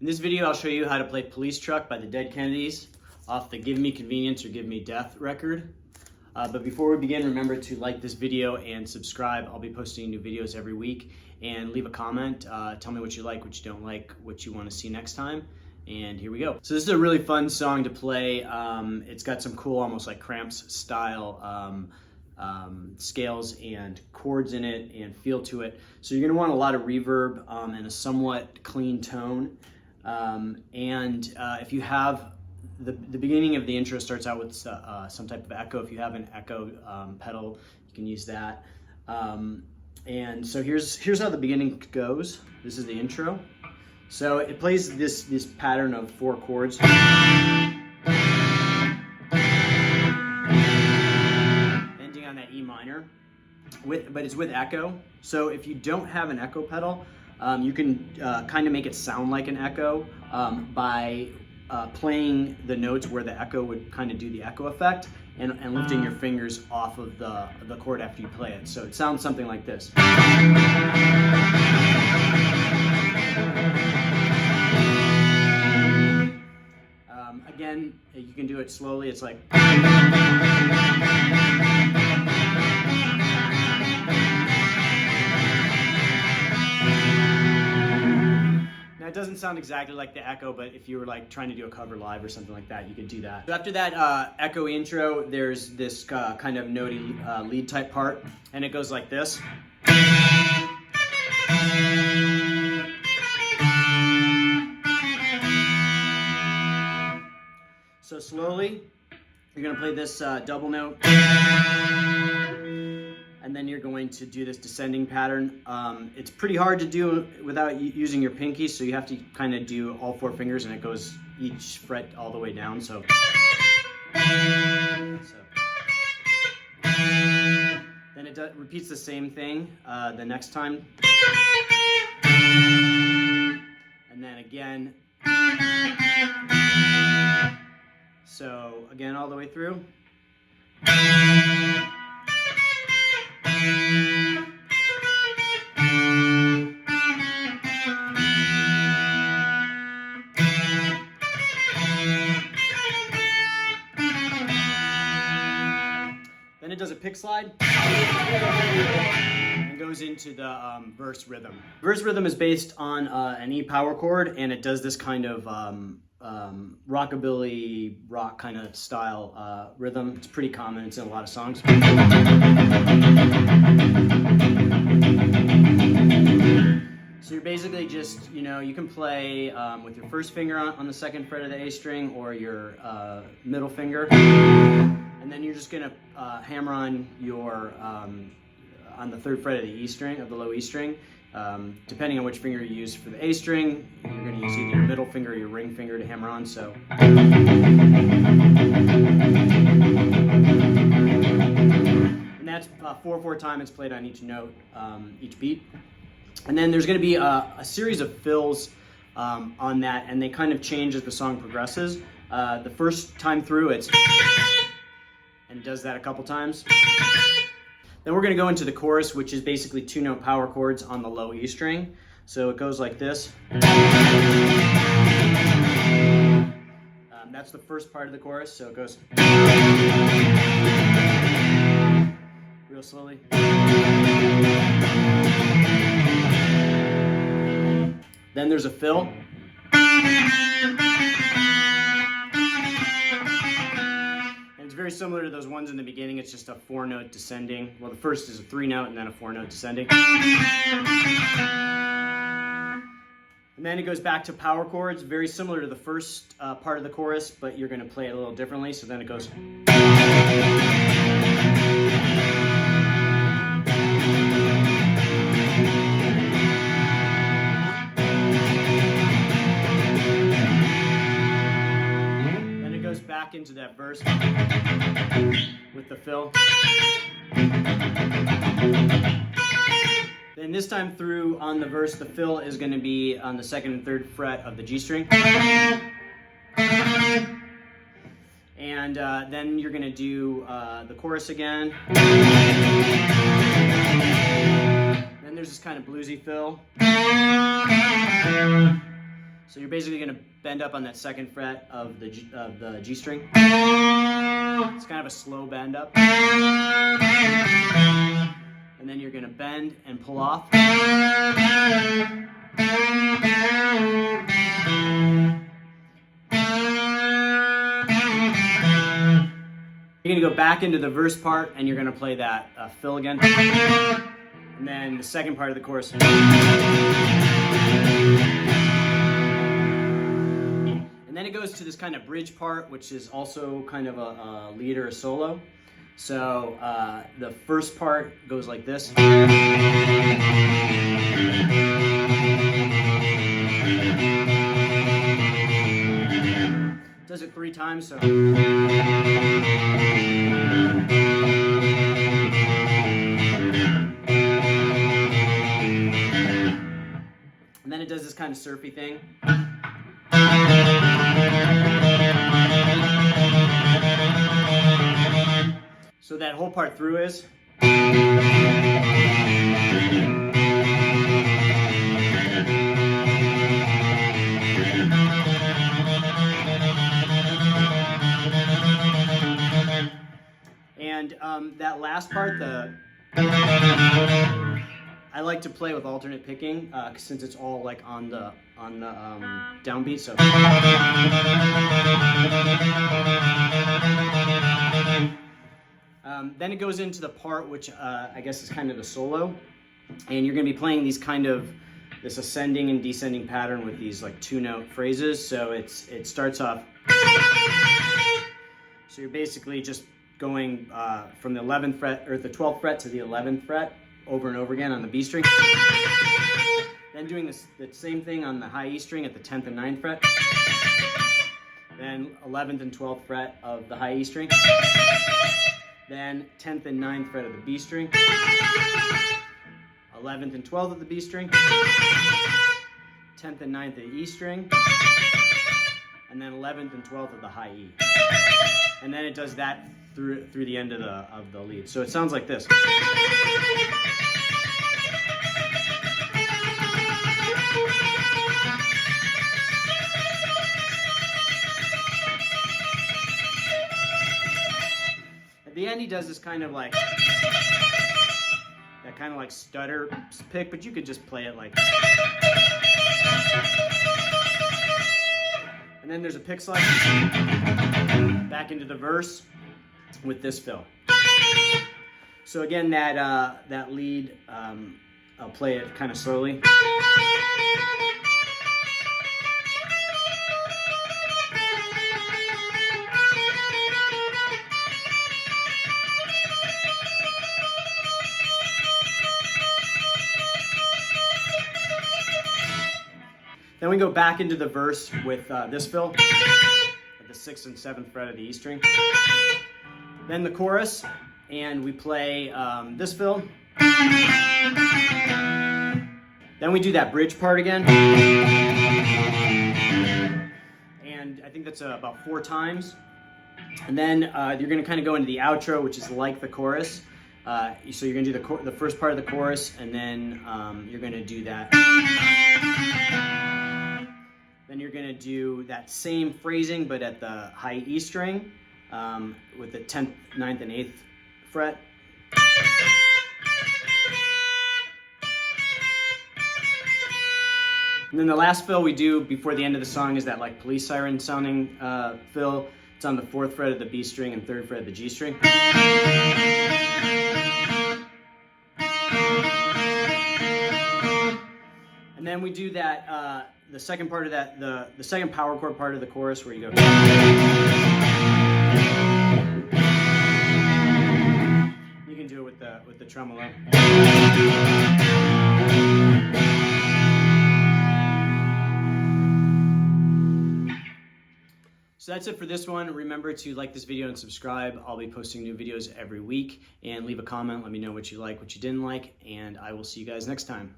In this video, I'll show you how to play Police Truck by the Dead Kennedys off the Give Me Convenience or Give Me Death record. But before we begin, remember to like this video and subscribe. I'll be posting new videos every week, and leave a comment. Tell me what you like, what you don't like, what you want to see next time. And here we go. So this is a really fun song to play. It's got some cool, almost like Cramps style scales and chords in it and feel to it. So you're gonna want a lot of reverb and a somewhat clean tone. If you have the beginning of the intro starts out with some type of echo. If you have an echo pedal, you can use that. And so here's how the beginning goes. This is the intro. So it plays this pattern of 4 chords. Ending on that E minor, but it's with echo. So if you don't have an echo pedal, you can kind of make it sound like an echo by playing the notes where the echo would kind of do the echo effect, and lifting your fingers off of the chord after you play it. So it sounds something like this. Again, you can do it slowly. It's like... Now it doesn't sound exactly like the echo, but if you were like trying to do a cover live or something like that, you could do that. So after that echo intro, there's this kind of notey lead type part, and it goes like this. So slowly, you're going to play this double note, and then you're going to do this descending pattern. It's pretty hard to do without using your pinky, so you have to kind of do all 4 fingers, and it goes each fret all the way down. So then it repeats the same thing the next time, and then again. So again, all the way through. Then it does a pick slide and goes into the verse rhythm. Verse rhythm is based on an E power chord, and it does this kind of rockabilly rock kind of style rhythm. It's pretty common. It's in a lot of songs. So you're basically just, you can play with your first finger on the 2nd fret of the A string, or your middle finger, and then you're just gonna hammer on your on the 3rd fret of the E string, of the low E string. Depending on which finger you use for the A string, you're going to use either your middle finger or your ring finger to hammer on. So, and that's 4/4 time. It's played on each note, each beat. And then there's going to be a series of fills on that, and they kind of change as the song progresses. The first time through, and it does that a couple times. Then we're going to go into the chorus, which is basically 2-note power chords on the low E string. So it goes like this. That's the first part of the chorus, so it goes real slowly. Then there's a fill. It's very similar to those ones in the beginning. It's just a 4-note descending. Well, the first is a 3-note and then a 4-note descending. And then it goes back to power chords, very similar to the first part of the chorus, but you're going to play it a little differently. So then it goes. Back into that verse with the fill. Then this time through on the verse, the fill is going to be on the 2nd and 3rd fret of the G string. And then you're going to do the chorus again. Then there's this kind of bluesy fill. So you're basically going to bend up on that second fret of the G string. It's kind of a slow bend up. And then you're going to bend and pull off. You're going to go back into the verse part and you're going to play that fill again. And then the second part of the chorus. And then it goes to this kind of bridge part, which is also kind of a lead or a solo. So the first part goes like this. Does it 3 times, so. And then it does this kind of surfy thing. So that whole part through is. And that last part, I like to play with alternate picking since it's all like on the downbeat. So. Then it goes into the part which I guess is kind of the solo, and you're going to be playing these this ascending and descending pattern with these like 2-note phrases. So it starts off. So you're basically just going from the 11th fret or the 12th fret to the 11th fret over and over again on the B string. Then doing the same thing on the high E string at the 10th and 9th fret. Then 11th and 12th fret of the high E string. Then 10th and 9th fret of the B string. 11th and 12th of the B string. 10th and 9th of the E string. And then 11th and 12th of the high E. And then it does that through the end of the lead. So it sounds like this. At the end he does this kind of like stutter pick, but you could just play it like. And then there's a pick slide back into the verse with this fill. So again, that lead, I'll play it kind of slowly. Then we go back into the verse with this fill at the 6th and 7th fret of the E string. Then the chorus, and we play this fill. Then we do that bridge part again. And I think that's about 4 times. And then you're going to kind of go into the outro, which is like the chorus. So you're going to do the first part of the chorus, and then you're going to do that. Then you're going to do that same phrasing, but at the high E string with the 10th, 9th, and 8th fret. And then the last fill we do before the end of the song is that like police siren sounding fill. It's on the 4th fret of the B string and 3rd fret of the G string. And then we do that, the second part of that, the second power chord part of the chorus where you go. You can do it with the tremolo. So that's it for this one. Remember to like this video and subscribe. I'll be posting new videos every week, and leave a comment. Let me know what you like, what you didn't like, and I will see you guys next time.